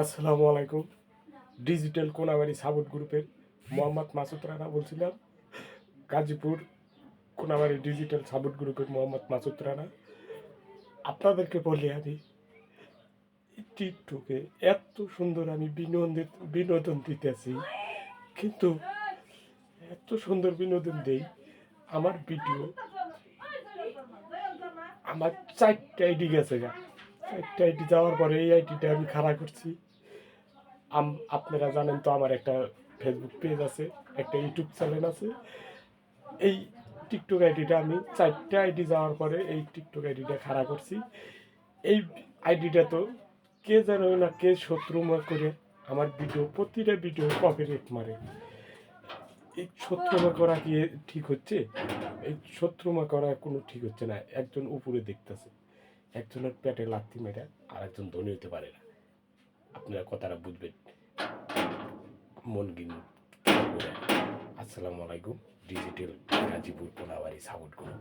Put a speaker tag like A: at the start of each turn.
A: আসসালামু আলাইকুম। Digital Konabari support গ্রুপের মোহাম্মদ মাসুদ রানা বলছিলাম। গাজীপুর কোনাবাড়ি ডিজিটাল সাপোর্ট গ্রুপের মোহাম্মদ মাসুদ রানা। আপনাদেরকে বলি, আমি টিকটকে এত সুন্দর আমি বিনোদন দিতেছি, কিন্তু এত সুন্দর বিনোদন দেই, আমার ভিডিও আমার 4টা আইডি গেছে গা। 4টা আইডি যাওয়ার পরে এই আইডিটা আমি খাড়া করছি। আপনারা জানেন তো, আমার একটা ফেসবুক পেজ আছে, একটা ইউটিউব চ্যানেল আছে। এই টিকটক আইডিটা আমি 4টা আইডি যাওয়ার পরে এই টিকটক আইডিটা খাড়া করছি। এই আইডিটা তো কে জানো না, কে শত্রুমা করে আমার প্রতিটা ভিডিও কপিরাইট মারে। এই শত্রুমা করা কি ঠিক হচ্ছে? এই শত্রুমা করা কোনো ঠিক হচ্ছে না। একজন উপরে দেখতেছে, একজনের পেটে লাথি মেরে আর একজন ধনী হতে পারে না। আপনারা কথাটা বুঝবেন মন গিন। আসসালামু আলাইকুম। ডিজিটাল গাজীপুর কোনাবাড়ি সাপোর্ট করুন।